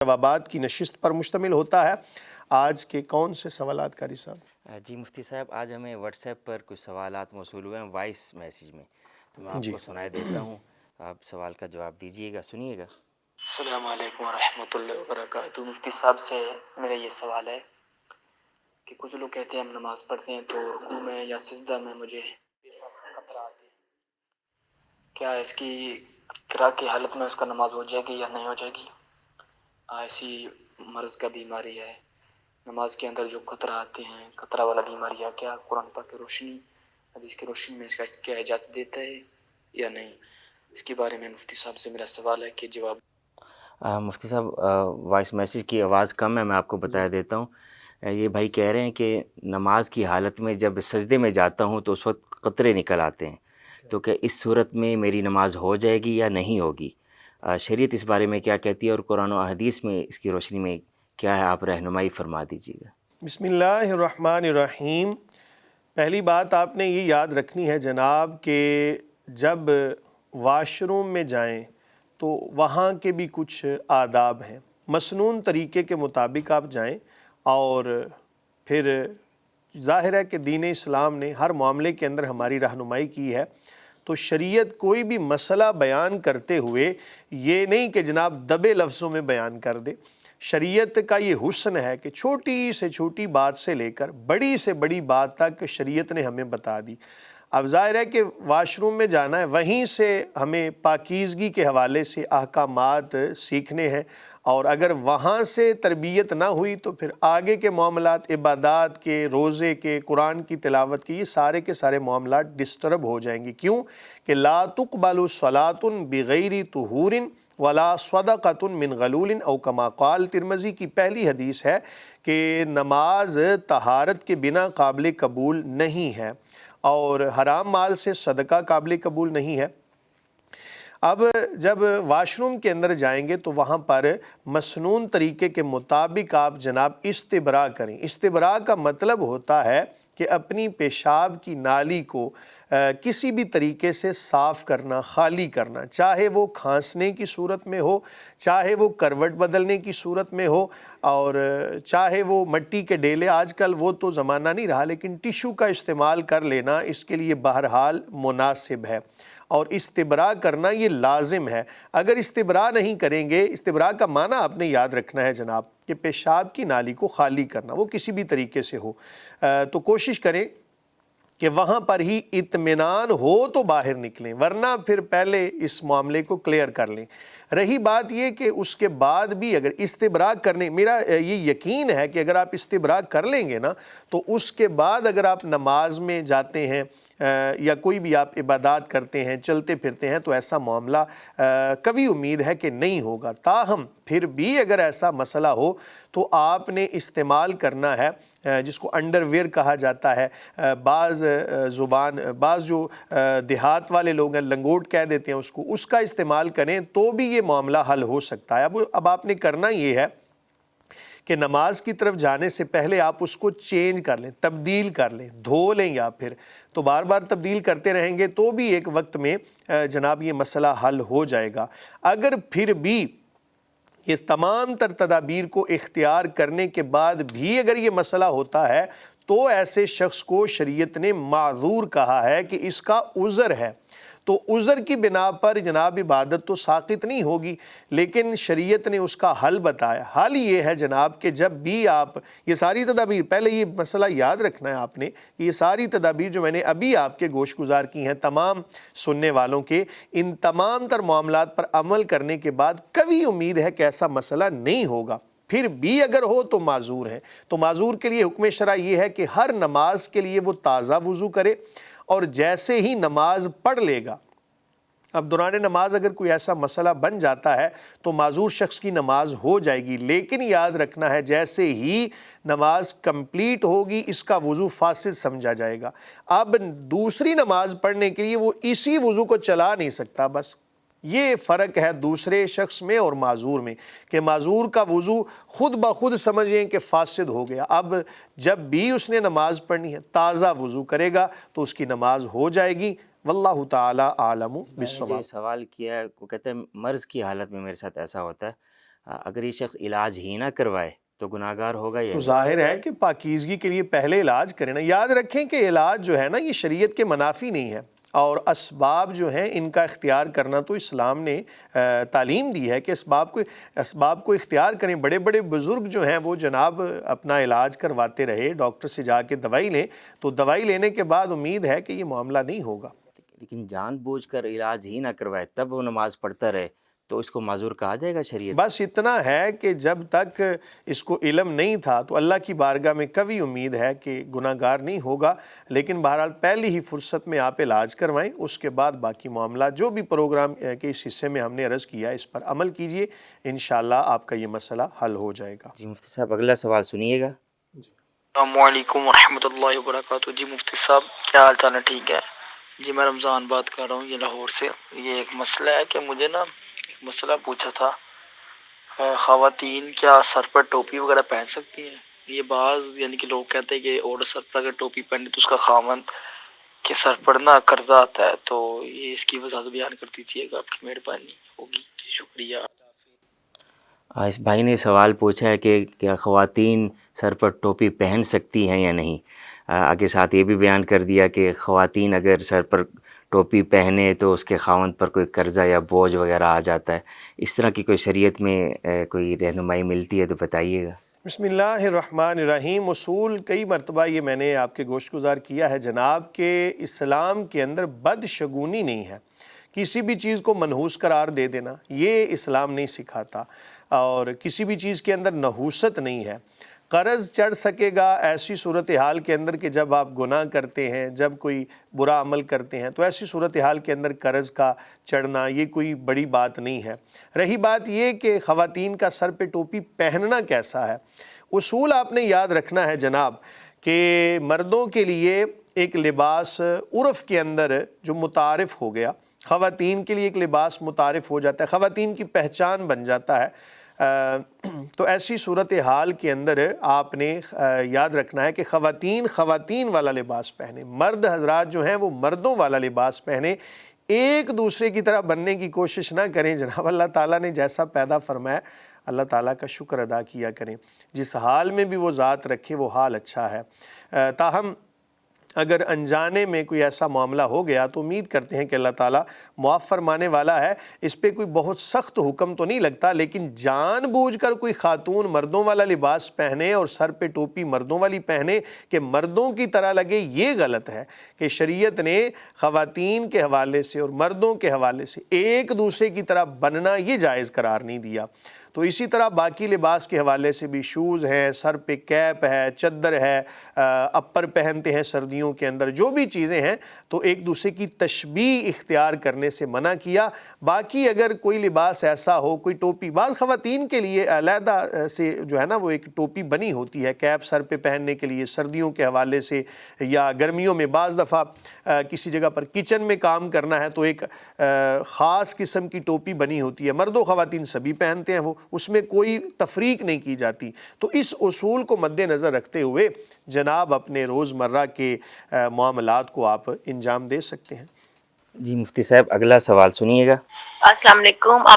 جوابات کی نشست پر مشتمل ہوتا ہے۔ آج کے کون سے سوالات قاری صاحب؟ جی مفتی صاحب، آج ہمیں واٹس ایپ پر کچھ سوالات موصول ہوئے ہیں وائس میسیج میں، تو میں آپ جی کو سنائے دیتا ہوں، آپ سوال کا جواب دیجیے گا، سنیے گا۔ السلام علیکم ورحمۃ اللہ وبرکاتہ۔ مفتی صاحب سے میرا یہ سوال ہے کہ کچھ لوگ کہتے ہیں ہم نماز پڑھتے ہیں تو رکوع میں یا سجدہ میں مجھے پیشاب کا قطرہ آتے ہیں، کیا اس کی قطرہ کی حالت میں اس کا نماز ہو جائے گی یا نہیں ہو جائے گی؟ ایسی مرض کا بیماری ہے، نماز کے اندر جو قطرہ آتے ہیں، قطرہ والا بیماری ہے، کیا قرآن پاک کی روشنی، حدیث کی روشنی میں اس کا کیا اجازت دیتا ہے یا نہیں؟ اس کے بارے میں مفتی صاحب سے میرا سوال ہے کہ جواب۔ مفتی صاحب، وائس میسیج کی آواز کم ہے، میں آپ کو بتا دیتا ہوں۔ یہ بھائی کہہ رہے ہیں کہ نماز کی حالت میں جب سجدے میں جاتا ہوں تو اس وقت قطرے نکل آتے ہیں، تو کہ اس صورت میں میری نماز ہو جائے گی یا نہیں ہوگی؟ شریعت اس بارے میں کیا کہتی ہے، اور قرآن و حدیث میں اس کی روشنی میں کیا ہے، آپ رہنمائی فرما دیجیے گا۔ بسم اللہ الرحمن الرحیم۔ پہلی بات آپ نے یہ یاد رکھنی ہے جناب کہ جب واش روم میں جائیں تو وہاں کے بھی کچھ آداب ہیں، مسنون طریقے کے مطابق آپ جائیں، اور پھر ظاہر ہے کہ دین اسلام نے ہر معاملے کے اندر ہماری رہنمائی کی ہے، تو شریعت کوئی بھی مسئلہ بیان کرتے ہوئے یہ نہیں کہ جناب دبے لفظوں میں بیان کر دے۔ شریعت کا یہ حسن ہے کہ چھوٹی سے چھوٹی بات سے لے کر بڑی سے بڑی بات تک شریعت نے ہمیں بتا دی۔ اب ظاہر ہے کہ واش روم میں جانا ہے، وہیں سے ہمیں پاکیزگی کے حوالے سے احکامات سیکھنے ہیں، اور اگر وہاں سے تربیت نہ ہوئی تو پھر آگے کے معاملات، عبادات کے، روزے کے، قرآن کی تلاوت کے، یہ سارے کے سارے معاملات ڈسٹرب ہو جائیں گے۔ کیوں کہ لا تقبل صلاۃ بغیر طہور ولا صدقۃ من غلول او کما قال، ترمذی کی پہلی حدیث ہے کہ نماز طہارت کے بنا قابل قبول نہیں ہے، اور حرام مال سے صدقہ قابل قبول نہیں ہے۔ اب جب واش روم کے اندر جائیں گے تو وہاں پر مسنون طریقے کے مطابق آپ جناب استبراء کریں۔ استبراء کا مطلب ہوتا ہے کہ اپنی پیشاب کی نالی کو کسی بھی طریقے سے صاف کرنا، خالی کرنا، چاہے وہ کھانسنے کی صورت میں ہو، چاہے وہ کروٹ بدلنے کی صورت میں ہو، اور چاہے وہ مٹی کے ڈیلے، آج کل وہ تو زمانہ نہیں رہا، لیکن ٹیشو کا استعمال کر لینا اس کے لیے بہرحال مناسب ہے، اور استبراء کرنا یہ لازم ہے۔ اگر استبراء نہیں کریں گے، استبراء کا معنی آپ نے یاد رکھنا ہے جناب کہ پیشاب کی نالی کو خالی کرنا، وہ کسی بھی طریقے سے ہو، تو کوشش کریں کہ وہاں پر ہی اطمینان ہو تو باہر نکلیں، ورنہ پھر پہلے اس معاملے کو کلیئر کر لیں۔ رہی بات یہ کہ اس کے بعد بھی اگر استبراء کرنے، میرا یہ یقین ہے کہ اگر آپ استبراء کر لیں گے نا تو اس کے بعد اگر آپ نماز میں جاتے ہیں یا کوئی بھی آپ عبادات کرتے ہیں، چلتے پھرتے ہیں، تو ایسا معاملہ کبھی امید ہے کہ نہیں ہوگا۔ تاہم پھر بھی اگر ایسا مسئلہ ہو تو آپ نے استعمال کرنا ہے جس کو انڈر ویئر کہا جاتا ہے، بعض جو دیہات والے لوگ ہیں لنگوٹ کہہ دیتے ہیں اس کا استعمال کریں تو بھی یہ معاملہ حل ہو سکتا ہے۔ اب آپ نے کرنا یہ ہے کہ نماز کی طرف جانے سے پہلے آپ اس کو چینج کر لیں، تبدیل کر لیں، دھو لیں، یا پھر تو بار بار تبدیل کرتے رہیں گے تو بھی ایک وقت میں جناب یہ مسئلہ حل ہو جائے گا۔ اگر پھر بھی یہ تمام تر تدابیر کو اختیار کرنے کے بعد بھی اگر یہ مسئلہ ہوتا ہے تو ایسے شخص کو شریعت نے معذور کہا ہے کہ اس کا عذر ہے، تو عذر کی بنا پر جناب عبادت تو ساقط نہیں ہوگی، لیکن شریعت نے اس کا حل بتایا۔ حل یہ ہے جناب کہ جب بھی آپ یہ ساری تدابیر، پہلے یہ مسئلہ یاد رکھنا ہے آپ نے، یہ ساری تدابیر جو میں نے ابھی آپ کے گوش گزار کی ہیں تمام سننے والوں کے، ان تمام تر معاملات پر عمل کرنے کے بعد کبھی امید ہے کہ ایسا مسئلہ نہیں ہوگا۔ پھر بھی اگر ہو تو معذور ہیں، تو معذور کے لیے حکم شرع یہ ہے کہ ہر نماز کے لیے وہ تازہ وضو کرے، اور جیسے ہی نماز پڑھ لے گا، اب دوران نماز اگر کوئی ایسا مسئلہ بن جاتا ہے تو معذور شخص کی نماز ہو جائے گی، لیکن یاد رکھنا ہے جیسے ہی نماز کمپلیٹ ہوگی اس کا وضو فاسد سمجھا جائے گا۔ اب دوسری نماز پڑھنے کے لیے وہ اسی وضو کو چلا نہیں سکتا۔ بس یہ فرق ہے دوسرے شخص میں اور معذور میں، کہ معذور کا وضو خود بخود سمجھیں کہ فاسد ہو گیا، اب جب بھی اس نے نماز پڑھنی ہے تازہ وضو کرے گا تو اس کی نماز ہو جائے گی۔ واللہ تعالی عالم میں نے جو بالصواب۔ سوال کیا ہے وہ کہتے ہیں مرض کی حالت میں میرے ساتھ ایسا ہوتا ہے، اگر یہ شخص علاج ہی نہ کروائے تو گناہ گار ہوگا یا تو نہیں؟ ظاہر ہے کہ پاکیزگی کے لیے پہلے علاج کریں نا. یاد رکھیں کہ علاج جو ہے نا یہ شریعت کے منافی نہیں ہے, اور اسباب جو ہیں ان کا اختیار کرنا تو اسلام نے تعلیم دی ہے کہ اسباب کو اختیار کریں. بڑے بڑے بزرگ جو ہیں وہ جناب اپنا علاج کرواتے رہے, ڈاکٹر سے جا کے دوائی لیں, تو دوائی لینے کے بعد امید ہے کہ یہ معاملہ نہیں ہوگا. لیکن جان بوجھ کر علاج ہی نہ کروائے تب وہ نماز پڑھتا رہے تو اس کو معذور کہا جائے گا شریعت؟ بس اتنا ہے کہ جب تک اس کو علم نہیں تھا تو اللہ کی بارگاہ میں کبھی امید ہے کہ گناہ گار نہیں ہوگا. لیکن بہرحال پہلی ہی فرصت میں آپ علاج کروائیں, اس کے بعد باقی معاملہ جو بھی پروگرام کے اس حصے میں ہم نے عرض کیا اس پر عمل کیجئے, انشاءاللہ آپ کا یہ مسئلہ حل ہو جائے گا. جی مفتی صاحب اگلا سوال سنیے گا. السلام علیکم ورحمۃ اللہ وبرکاتہ. جی مفتی صاحب کیا حال چال ہے؟ ٹھیک ہے جی. میں رمضان بات کر رہا ہوں, یہ لاہور سے. یہ ایک مسئلہ ہے کہ مجھے نا ایک مسئلہ پوچھا تھا, خواتین کیا سر پر ٹوپی وغیرہ پہن سکتی ہیں؟ یہ بعض یعنی کہ لوگ کہتے ہیں کہ عورت سر پر اگر ٹوپی پہنے تو اس کا خاوند کے سر پر نا قرضہ آتا ہے, تو یہ اس کی وضاحت بیان کر دیجیے گا, آپ کی مہربانی ہوگی. شکریہ. اس بھائی نے سوال پوچھا ہے کہ کیا خواتین سر پر ٹوپی پہن سکتی ہیں یا نہیں. آگے ساتھ یہ بھی بیان کر دیا کہ خواتین اگر سر پر ٹوپی پہنے تو اس کے خاوند پر کوئی قرضہ یا بوجھ وغیرہ آ جاتا ہے. اس طرح کی کوئی شریعت میں کوئی رہنمائی ملتی ہے تو بتائیے گا. بسم اللہ الرحمن الرحیم. اصول کئی مرتبہ یہ میں نے آپ کے گوشت گزار کیا ہے جناب کہ اسلام کے اندر بدشگونی نہیں ہے, کسی بھی چیز کو منحوس قرار دے دینا یہ اسلام نہیں سکھاتا, اور کسی بھی چیز کے اندر نحوست نہیں ہے. قرض چڑھ سکے گا ایسی صورتحال کے اندر کہ جب آپ گناہ کرتے ہیں, جب کوئی برا عمل کرتے ہیں, تو ایسی صورتحال کے اندر قرض کا چڑھنا یہ کوئی بڑی بات نہیں ہے. رہی بات یہ کہ خواتین کا سر پہ ٹوپی پہننا کیسا ہے, اصول آپ نے یاد رکھنا ہے جناب کہ مردوں کے لیے ایک لباس عرف کے اندر جو متعارف ہو گیا, خواتین کے لیے ایک لباس متعارف ہو جاتا ہے, خواتین کی پہچان بن جاتا ہے. تو ایسی صورتحال کے اندر آپ نے یاد رکھنا ہے کہ خواتین والا لباس پہنے, مرد حضرات جو ہیں وہ مردوں والا لباس پہنے. ایک دوسرے کی طرح بننے کی کوشش نہ کریں جناب. اللہ تعالیٰ نے جیسا پیدا فرمایا اللہ تعالیٰ کا شکر ادا کیا کریں. جس حال میں بھی وہ ذات رکھے وہ حال اچھا ہے. تاہم اگر انجانے میں کوئی ایسا معاملہ ہو گیا تو امید کرتے ہیں کہ اللہ تعالیٰ معاف فرمانے والا ہے. اس پہ کوئی بہت سخت حکم تو نہیں لگتا, لیکن جان بوجھ کر کوئی خاتون مردوں والا لباس پہنے اور سر پہ ٹوپی مردوں والی پہنے کہ مردوں کی طرح لگے, یہ غلط ہے. کہ شریعت نے خواتین کے حوالے سے اور مردوں کے حوالے سے ایک دوسرے کی طرح بننا یہ جائز قرار نہیں دیا. تو اسی طرح باقی لباس کے حوالے سے بھی شوز ہیں, سر پہ کیپ ہے, چادر ہے, اپر پہنتے ہیں سردیوں کے اندر, جو بھی چیزیں ہیں تو ایک دوسرے کی تشبیہ اختیار کرنے سے منع کیا. باقی اگر کوئی لباس ایسا ہو, کوئی ٹوپی, بعض خواتین کے لیے علیحدہ سے جو ہے نا وہ ایک ٹوپی بنی ہوتی ہے کیپ سر پہ پہننے کے لیے سردیوں کے حوالے سے, یا گرمیوں میں بعض دفعہ کسی جگہ پر کچن میں کام کرنا ہے تو ایک خاص قسم کی ٹوپی بنی ہوتی ہے. مرد و خواتین سبھی پہنتے ہیں, وہ اس میں کوئی تفریق نہیں کی جاتی. تو اس اصول کو مد نظر رکھتے ہوئے جناب اپنے روزمرہ کے معاملات کو آپ انجام دے سکتے ہیں. جی مفتی صاحب اگلا سوال سنیے گا. السلام علیکم.